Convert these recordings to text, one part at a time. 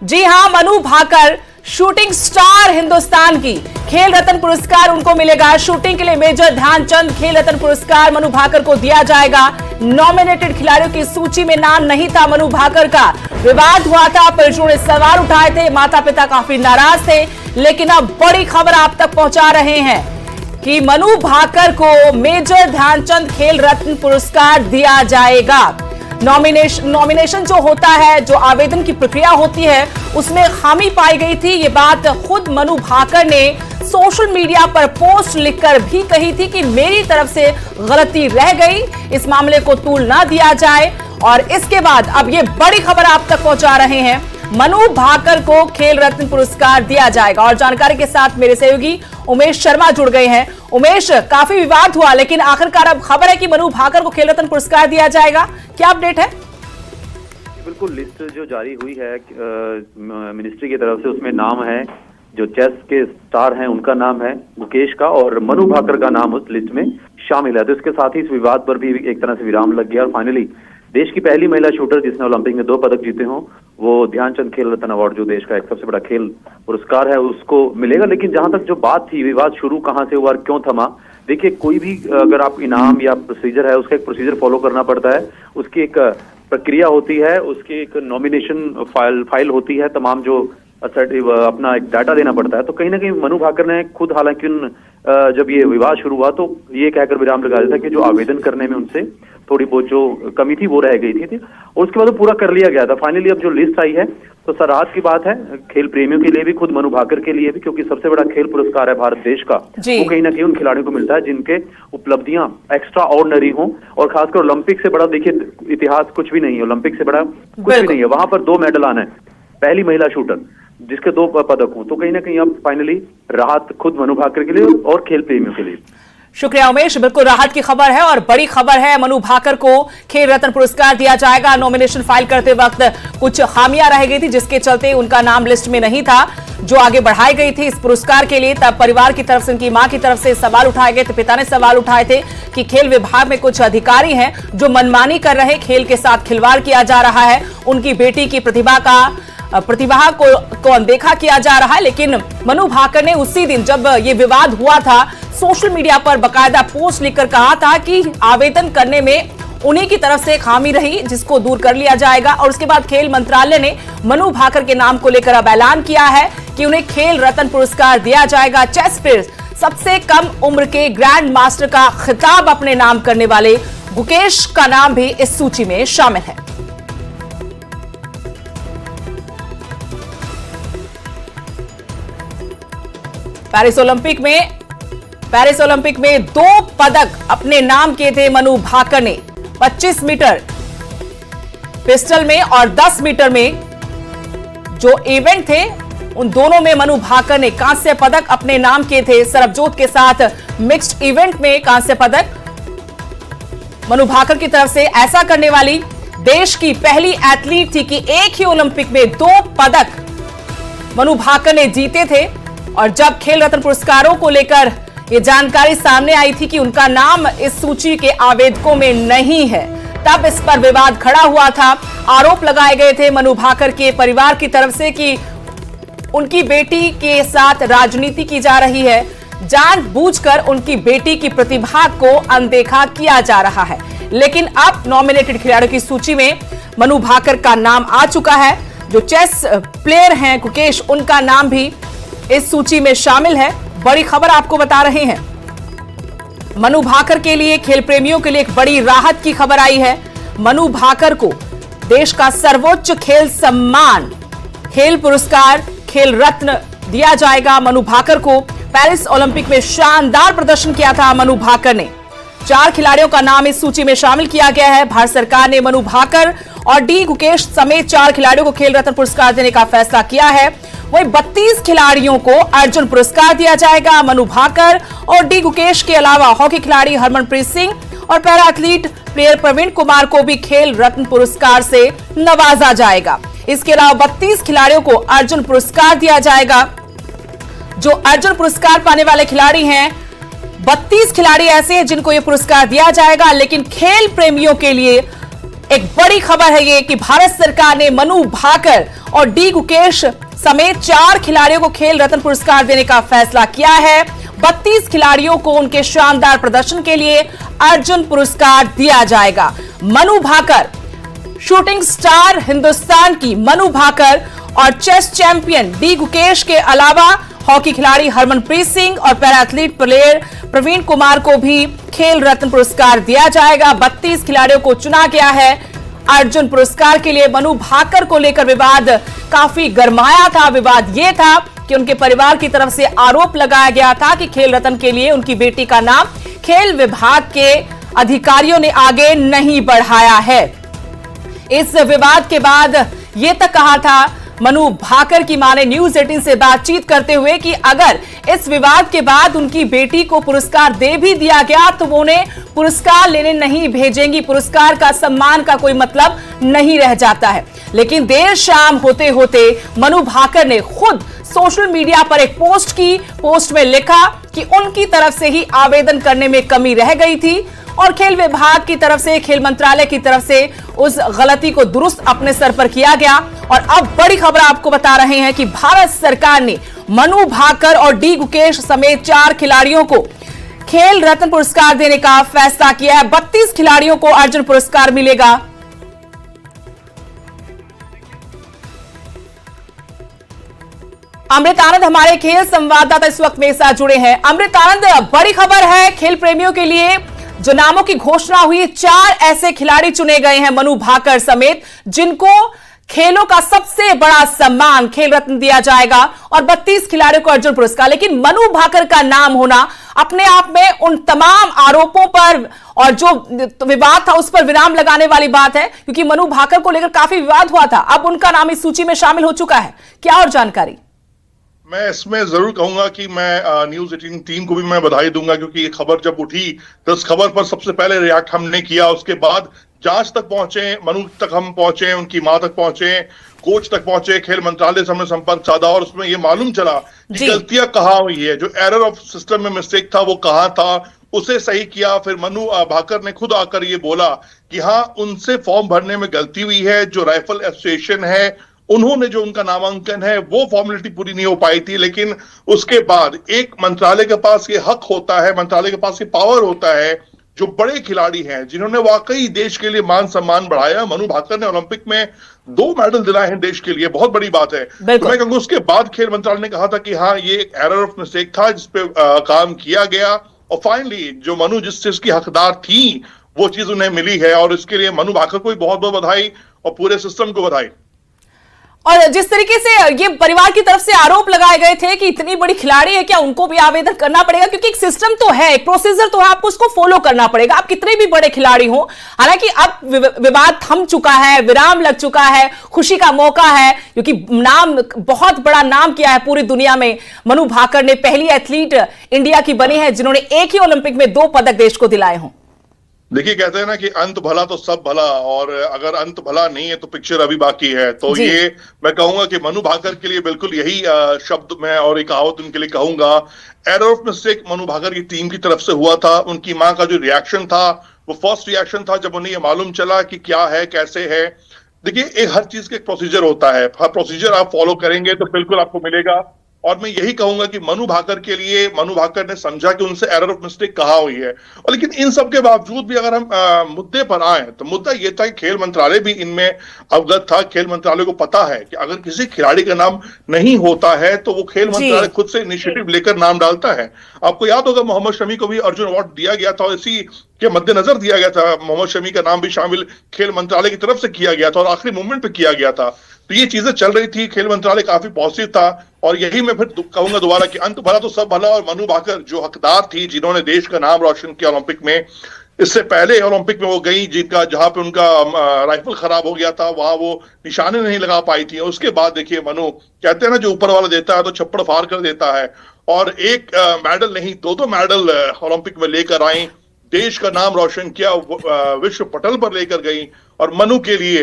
जी हां, Manu Bhaker shooting star Hindustan की खेल रत्न पुरस्कार उनको मिलेगा। शूटिंग के लिए मेजर ध्यानचंद खेल रत्न पुरस्कार मनु भाकर को दिया जाएगा। नॉमिनेटेड खिलाड़ियों की सूची में नाम नहीं था मनु भाकर का। विवाद हुआ था, परिजनों ने सवाल उठाए थे, माता पिता काफी नाराज थे, लेकिन अब बड़ी खबर आप तक पहुंचा रहे हैं कि मनु भाकर को मेजर ध्यानचंद खेल रत्न पुरस्कार दिया जाएगा। नॉमिनेशन जो होता है, जो आवेदन की प्रक्रिया होती है, उसमें खामी पाई गई थी। ये बात खुद मनु भाकर ने सोशल मीडिया पर पोस्ट लिखकर भी कही थी कि मेरी तरफ से गलती रह गई, इस मामले को तूल ना दिया जाए। और इसके बाद अब ये बड़ी खबर आप तक पहुंचा रहे हैं, मनु भाकर को खेल रत्न पुरस्कार दिया जाएगा। और जानकारी के साथ मेरे सहयोगी उमेश शर्मा जुड़ गए हैं। उमेश, काफी विवाद हुआ, लेकिन आखिरकार अब खबर है कि मनु भाकर को खेल रत्न पुरस्कार दिया जाएगा, क्या अपडेट है? बिल्कुल, लिस्ट जो जारी हुई है मिनिस्ट्री की तरफ से, उसमें नाम है जो चेस के स्टार हैं उनका नाम है मुकेश का, और मनु भाकर का नाम उस लिस्ट में शामिल है। तो इसके साथ ही इस विवाद पर भी एक तरह से विराम लग गया और फाइनली देश की पहली महिला शूटर जिसने ओलंपिक में 2 पदक जीते हों, वो ध्यानचंद खेल रत्न अवार्ड, जो देश का एक सबसे बड़ा खेल पुरस्कार है, उसको मिलेगा। लेकिन जहां तक जो बात थी, विवाद शुरू कहां से हुआ और क्यों थमा, देखिए कोई भी अगर आप इनाम या प्रोसीजर है, उसका एक प्रोसीजर फॉलो करना पड़ता है, उसकी एक प्रक्रिया होती है, उसकी एक नॉमिनेशन फाइल होती है, तमाम जो अपना एक डाटा देना पड़ता है। तो कहीं ना कहीं मनु भाकर ने खुद, हालांकि जब ये विवाद शुरू हुआ तो ये कहकर विराम लगा दिया था कि जो आवेदन करने में उनसे थोड़ी बहुत जो कमी थी वो रह गई थी और उसके बाद वो पूरा कर लिया गया था। फाइनली अब जो लिस्ट आई है तो सराहत की बात है, खेल प्रेमियों के लिए भी, खुद मनु भाकर के लिए भी, क्योंकि सबसे बड़ा खेल पुरस्कार है भारत देश का, वो कहीं ना कहीं उन खिलाड़ियों को मिलता है जिनके उपलब्धियां एक्स्ट्रा ऑर्डिनरी हों। और खासकर ओलंपिक से बड़ा, देखिए इतिहास कुछ भी नहीं है, ओलंपिक से बड़ा कुछ भी नहीं है। वहां पर 2 मेडल आना है, पहली महिला शूटर जिसके 2 पदक हों, तो कहीं ना कहीं अब फाइनली राहत खुद मनु भाकर के लिए और खेल प्रेमियों के लिए। शुक्रिया उमेश, बिल्कुल राहत की खबर है और बड़ी खबर है। मनु भाकर को खेल रत्न पुरस्कार दिया जाएगा। नॉमिनेशन फाइल करते वक्त कुछ खामियां रह गई थी, जिसके चलते उनका नाम लिस्ट में नहीं था, जो आगे बढ़ाई गई थी इस पुरस्कार के लिए। तब परिवार की तरफ से, उनकी मां की तरफ से सवाल उठाए गए थे, पिता ने सवाल उठाए थे कि खेल विभाग में कुछ अधिकारी हैं जो मनमानी कर रहे हैं, खेल के साथ खिलवाड़ किया जा रहा है, उनकी बेटी की प्रतिभा को अनदेखा किया जा रहा है। लेकिन मनु भाकर ने उसी दिन जब ये विवाद हुआ था, सोशल मीडिया पर बकायदा पोस्ट लिखकर कहा था कि आवेदन करने में उन्हीं की तरफ से खामी रही, जिसको दूर कर लिया जाएगा। और उसके बाद खेल मंत्रालय ने मनु भाकर के नाम को लेकर अब ऐलान किया है कि उन्हें खेल रत्न पुरस्कार दिया जाएगा। चेस प्लेयर सबसे कम उम्र के ग्रैंड मास्टर का खिताब अपने नाम करने वाले गुकेश का नाम भी इस सूची में शामिल है। पेरिस ओलंपिक में 2 पदक अपने नाम किए थे मनु भाकर ने। 25 मीटर पिस्टल में और 10 मीटर में जो इवेंट थे, उन दोनों में मनु भाकर ने कांस्य पदक अपने नाम किए थे। सरबजोत के साथ मिक्स्ड इवेंट में कांस्य पदक मनु भाकर की तरफ से। ऐसा करने वाली देश की पहली एथलीट थी कि एक ही ओलंपिक में 2 पदक मनु भाकर ने जीते थे। और जब खेल रत्न पुरस्कारों को लेकर यह जानकारी सामने आई थी कि उनका नाम इस सूची के आवेदकों में नहीं है, तब इस पर विवाद खड़ा हुआ था। आरोप लगाए गए थे मनु भाकर के परिवार की तरफ से कि उनकी बेटी के साथ राजनीति की जा रही है, जानबूझकर उनकी बेटी की प्रतिभा को अनदेखा किया जा रहा है। लेकिन अब नॉमिनेटेड खिलाड़ियों की सूची में मनु भाकर का नाम आ चुका है। जो चेस प्लेयर हैं गुकेश, उनका नाम भी इस सूची में शामिल है। बड़ी खबर आपको बता रहे हैं, मनु भाकर के लिए, खेल प्रेमियों के लिए एक बड़ी राहत की खबर आई है। मनु भाकर को देश का सर्वोच्च खेल सम्मान खेल पुरस्कार खेल रत्न दिया जाएगा। मनु भाकर को पेरिस ओलंपिक में शानदार प्रदर्शन किया था मनु भाकर ने। 4 खिलाड़ियों का नाम इस सूची में शामिल किया गया है। भारत सरकार ने मनु भाकर और डी गुकेश समेत 4 खिलाड़ियों को खेल रत्न पुरस्कार देने का फैसला किया है। वहीं 32 खिलाड़ियों को अर्जुन पुरस्कार दिया जाएगा। मनु भाकर और डी गुकेश के अलावा हॉकी खिलाड़ी हरमनप्रीत सिंह और para athlete player Praveen Kumar को भी खेल रत्न पुरस्कार से नवाजा जाएगा। इसके अलावा 32 खिलाड़ियों को अर्जुन पुरस्कार दिया जाएगा। जो अर्जुन पुरस्कार पाने वाले खिलाड़ी हैं, 32 खिलाड़ी ऐसे हैं जिनको यह पुरस्कार दिया जाएगा। लेकिन खेल प्रेमियों के लिए एक बड़ी खबर है ये कि भारत सरकार ने मनु भाकर और डी गुकेश समेत 4 खिलाड़ियों को खेल रत्न पुरस्कार देने का फैसला किया है। 32 खिलाड़ियों को उनके शानदार प्रदर्शन के लिए अर्जुन पुरस्कार दिया जाएगा। मनु भाकर, शूटिंग स्टार हिंदुस्तान की मनु भाकर और चेस चैंपियन डी गुकेश के अलावा हॉकी खिलाड़ी हरमनप्रीत सिंह और para athlete player Praveen Kumar को भी खेल रत्न पुरस्कार दिया जाएगा। 32 खिलाड़ियों को चुना गया है अर्जुन पुरस्कार के लिए। मनु भाकर को लेकर विवाद काफी गरमाया था। विवाद यह था कि उनके परिवार की तरफ से आरोप लगाया गया था कि खेल रत्न के लिए उनकी बेटी का नाम खेल विभाग के अधिकारियों ने आगे नहीं बढ़ाया है। इस विवाद के बाद यह तक कहा था मनु भाकर की मां ने न्यूज 18 से बातचीत करते हुए कि अगर इस विवाद के बाद उनकी बेटी को पुरस्कार दे भी दिया गया तो वो उन्हें पुरस्कार लेने नहीं भेजेंगी। पुरस्कार का सम्मान का कोई मतलब नहीं रह जाता है। लेकिन देर शाम होते होते मनु भाकर ने खुद सोशल मीडिया पर एक पोस्ट की। पोस्ट में लिखा कि उनकी तरफ से ही आवेदन करने में कमी रह गई थी और खेल विभाग की तरफ से, खेल मंत्रालय की तरफ से उस गलती को दुरुस्त अपने सर पर किया गया। और अब बड़ी खबर आपको बता रहे हैं कि भारत सरकार ने मनु भाकर और डी गुकेश समेत 4 खिलाड़ियों को खेल रत्न पुरस्कार देने का फैसला किया है। 32 खिलाड़ियों को अर्जुन पुरस्कार मिलेगा। अमृत आनंद हमारे खेल संवाददाता इस वक्त मेरे साथ जुड़े हैं। अमृत आनंद, बड़ी खबर है खेल प्रेमियों के लिए, जो नामों की घोषणा हुई, 4 ऐसे खिलाड़ी चुने गए हैं मनु भाकर समेत जिनको खेलों का सबसे बड़ा सम्मान खेल रत्न दिया जाएगा और 32 खिलाड़ियों को अर्जुन पुरस्कार। लेकिन मनु भाकर का नाम होना अपने आप में उन तमाम आरोपों पर और जो विवाद था उस पर विराम लगाने वाली बात है, क्योंकि मनु भाकर को लेकर काफी विवाद हुआ था। अब उनका नाम इस सूची में शामिल हो चुका है। क्या और जानकारी? मैं इसमें जरूर कहूंगा कि मैं न्यूज 18 टीम को भी मैं बधाई दूंगा, क्योंकि ये खबर जब उठी तो इस खबर पर सबसे पहले रिएक्ट हमने किया। उसके बाद जांच तक पहुंचे, मनु तक हम पहुंचे, उनकी मां तक पहुंचे, कोच तक पहुंचे, खेल मंत्रालय से हमने संपर्क साधा और उसमें ये मालूम चला कि गलतियां कहाँ हुई है, जो एरर ऑफ सिस्टम में मिस्टेक था वो कहाँ था, उसे सही किया। फिर मनु भाकर ने खुद आकर ये बोला कि हाँ, उनसे फॉर्म भरने में गलती हुई है। जो राइफल एसोसिएशन है उन्होंने जो उनका नामांकन है वो फॉर्मेलिटी पूरी नहीं हो पाई थी। लेकिन उसके बाद एक मंत्रालय के पास ये हक होता है, मंत्रालय के पास ये पावर होता है, जो बड़े खिलाड़ी हैं जिन्होंने वाकई देश के लिए मान सम्मान बढ़ाया। मनु भाकर ने ओलंपिक में 2 मेडल दिलाए हैं देश के लिए, बहुत बड़ी बात है। तो मैं कहूंगा उसके बाद खेल मंत्रालय ने कहा था कि हाँ, ये एक एरर ऑफ मिस्टेक था जिसपे काम किया गया और फाइनली जो मनु जिस चीज की हकदार थी वो चीज उन्हें मिली है और इसके लिए मनु भाकर को भी बहुत बहुत बधाई और पूरे सिस्टम को बधाई। और जिस तरीके से ये परिवार की तरफ से आरोप लगाए गए थे कि इतनी बड़ी खिलाड़ी है, क्या उनको भी आवेदन करना पड़ेगा? क्योंकि एक सिस्टम तो है, एक प्रोसीजर तो है, आपको उसको फॉलो करना पड़ेगा, आप कितने भी बड़े खिलाड़ी हो। हालांकि अब विवाद थम चुका है, विराम लग चुका है, खुशी का मौका है, क्योंकि नाम, बहुत बड़ा नाम किया है पूरी दुनिया में। मनु भाकर ने पहली एथलीट इंडिया की बनी है जिन्होंने एक ही ओलंपिक में 2 पदक देश को दिलाए हों। देखिए, कहते हैं ना कि अंत भला तो सब भला, और अगर अंत भला नहीं है तो पिक्चर अभी बाकी है। तो ये मैं कहूंगा कि मनु भाकर के लिए बिल्कुल यही शब्द मैं और एक कहावत उनके लिए कहूंगा। Error of mistake Manu Bhaker की टीम की तरफ से हुआ था। उनकी मां का जो रिएक्शन था वो फर्स्ट रिएक्शन था जब उन्हें ये मालूम चला कि क्या है, कैसे है। देखिए, एक हर चीज का एक प्रोसीजर होता है, हर प्रोसीजर आप फॉलो करेंगे तो बिल्कुल आपको मिलेगा। और मैं यही कहूंगा कि मनु भाकर के लिए, मनु भाकर ने समझा कि उनसे एरर ऑफ मिस्टेक कहाँ हुई है। और लेकिन इन सब के बावजूद भी अगर हम मुद्दे पर आए तो मुद्दा यह था कि खेल मंत्रालय भी इनमें अवगत था। खेल मंत्रालय को पता है कि अगर किसी खिलाड़ी का नाम नहीं होता है तो वो खेल मंत्रालय खुद से इनिशिएटिव लेकर नाम डालता है। आपको याद होगा मोहम्मद शमी को भी अर्जुन अवार्ड दिया गया था और इसी के मद्देनजर दिया गया था। मोहम्मद शमी का नाम भी शामिल खेल मंत्रालय की तरफ से किया गया था और आखिरी मोमेंट पे किया गया था। तो ये चीजें चल रही थी, खेल मंत्रालय काफी पॉजिटिव था। और यही मैं फिर कहूंगा दोबारा कि अंत भला तो सब भला, और मनु भाकर जो हकदार थी, जिन्होंने देश का नाम रोशन किया ओलंपिक में। इससे पहले ओलंपिक में वो गई जिनका, जहां पे उनका राइफल खराब हो गया था, वहां वो निशाने नहीं लगा पाई थी। उसके बाद देखिए, मनु कहते हैं ना, जो ऊपर वाला देता है तो छप्पड़ फाड़ कर देता है। और एक मेडल नहीं, 2 मेडल ओलंपिक में लेकर आई, देश का नाम रोशन किया, विश्व पटल पर लेकर गई। और मनु के लिए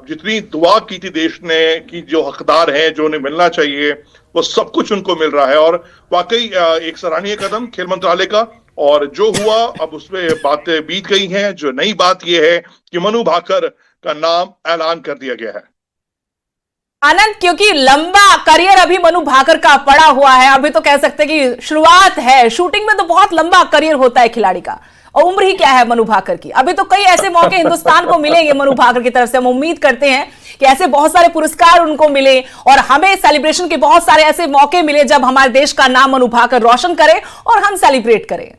जितनी दुआ की थी देश ने कि जो हकदार हैं, जो उन्हें मिलना चाहिए, वो सब कुछ उनको मिल रहा है। और वाकई एक सराहनीय कदम खेल मंत्रालय का। और जो हुआ अब उसमें बातें बीत गई हैं। जो नई बात यह है कि मनु भाकर का नाम ऐलान कर दिया गया है। अनंत, क्योंकि लंबा करियर अभी मनु भाकर का पड़ा हुआ है, अभी तो कह सकते हैं कि शुरुआत है। शूटिंग में तो बहुत लंबा करियर होता है खिलाड़ी का, और उम्र ही क्या है मनु भाकर की। अभी तो कई ऐसे मौके हिंदुस्तान को मिलेंगे मनु भाकर की तरफ से। हम उम्मीद करते हैं कि ऐसे बहुत सारे पुरस्कार उनको मिले और हमें सेलिब्रेशन के बहुत सारे ऐसे मौके मिले जब हमारे देश का नाम मनु भाकर रोशन करे और हम सेलिब्रेट करें।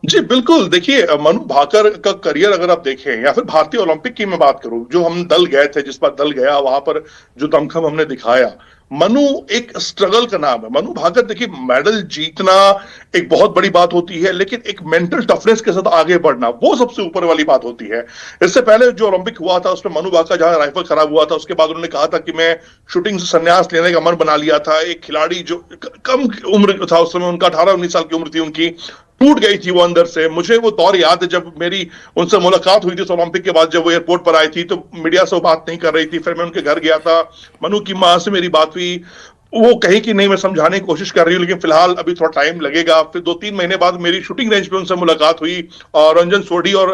जी बिल्कुल, देखिए मनु भाकर का करियर अगर आप देखें, या फिर भारतीय ओलंपिक की मैं बात करूं, जो हम दल गए थे, जिस बार दल गया वहां पर जो दमखम हमने दिखाया, मनु एक स्ट्रगल का नाम है। मनु भाकर देखिए, मेडल जीतना एक बहुत बड़ी बात होती है, लेकिन एक मेंटल टफनेस के साथ आगे बढ़ना वो सबसे ऊपर वाली बात होती है। इससे पहले जो ओलंपिक हुआ था उसमें मनु भाकर जहां राइफल खराब हुआ था, उसके बाद उन्होंने कहा था कि मैं शूटिंग से संन्यास लेने का मन बना लिया था। एक खिलाड़ी जो कम उम्र था उस समय, उनका 18-19 साल की उम्र थी उनकी, टूट गई थी वो अंदर से। मुझे वो दौर याद है जब मेरी उनसे मुलाकात हुई थी ओलंपिक के बाद, जब वो एयरपोर्ट पर आई थी तो मीडिया से वो बात नहीं कर रही थी। फिर मैं उनके घर गया था, मनु की मां से मेरी बात हुई, वो कही कि नहीं मैं समझाने की कोशिश कर रही हूँ, लेकिन फिलहाल अभी थोड़ा टाइम लगेगा। फिर 2-3 महीने बाद मेरी शूटिंग रेंज पे उनसे मुलाकात हुई, और रंजन सोढ़ी और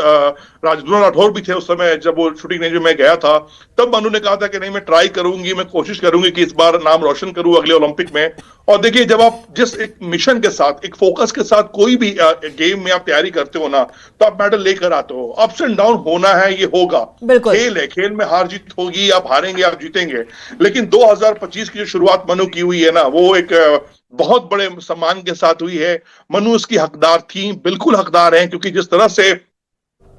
राजद्रोह राठौर भी थे उस समय जब वो शूटिंग रेंज में मैं गया था। तब मनु ने कहा था कि नहीं मैं ट्राई करूंगी, मैं कोशिश करूंगी कि इस बार नाम रोशन करूं अगले ओलंपिक में। और देखिए, जब आप जिस एक मिशन के साथ, एक फोकस के साथ कोई भी गेम में आप तैयारी करते हो ना, तो आप मेडल लेकर आते हो। अप्स एंड डाउन होना है, ये होगा, खेल है, खेल में हार जीत होगी, आप हारेंगे आप जीतेंगे। लेकिन 2025 की जो शुरुआत मनु की हुई है ना, वो एक बहुत बड़े सम्मान के साथ हुई है। मनु इसकी हकदार थी, बिल्कुल हकदार हैं, क्योंकि जिस तरह से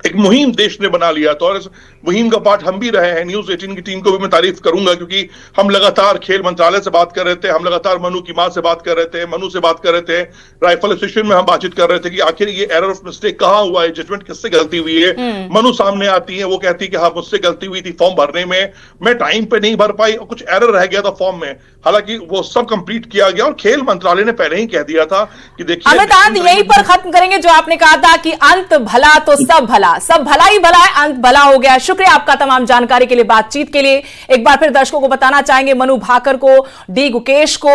एक मुहिम देश ने बना लिया था, और इस मुहिम का पार्ट हम भी रहे हैं। न्यूज 18 की टीम को भी मैं तारीफ करूंगा, क्योंकि हम लगातार खेल मंत्रालय से बात कर रहे थे, हम लगातार मनु की मां से बात कर रहे थे, मनु से बात कर रहे थे, राइफल एसोसिएशन में हम बातचीत कर रहे थे कि आखिर ये एरर ऑफ मिस्टेक कहां हुआ है, जजमेंट किससे गलती हुई है। मनु सामने आती है, वो कहती है कि हाँ मुझसे गलती हुई थी फॉर्म भरने में, मैं टाइम पे नहीं भर पाई और कुछ एरर रह गया था फॉर्म में। हालांकि वो सब कंप्लीट किया गया, और खेल मंत्रालय ने पहले ही कह दिया था कि देखिए, अमित, यहीं पर खत्म करेंगे जो आपने कहा था कि अंत भला तो सब भला, सब भला ही भला है, अंत भला हो गया। शुक्रिया आपका तमाम जानकारी के लिए, बातचीत के लिए। एक बार फिर दर्शकों को बताना चाहेंगे, मनु भाकर को, डी गुकेश को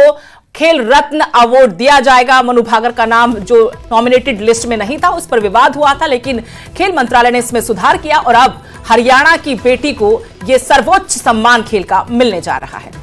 खेल रत्न अवार्ड दिया जाएगा। मनु भाकर का नाम जो नॉमिनेटेड लिस्ट में नहीं था, उस पर विवाद हुआ था, लेकिन खेल मंत्रालय ने इसमें सुधार किया और अब हरियाणा की बेटी को यह सर्वोच्च सम्मान खेल का मिलने जा रहा है।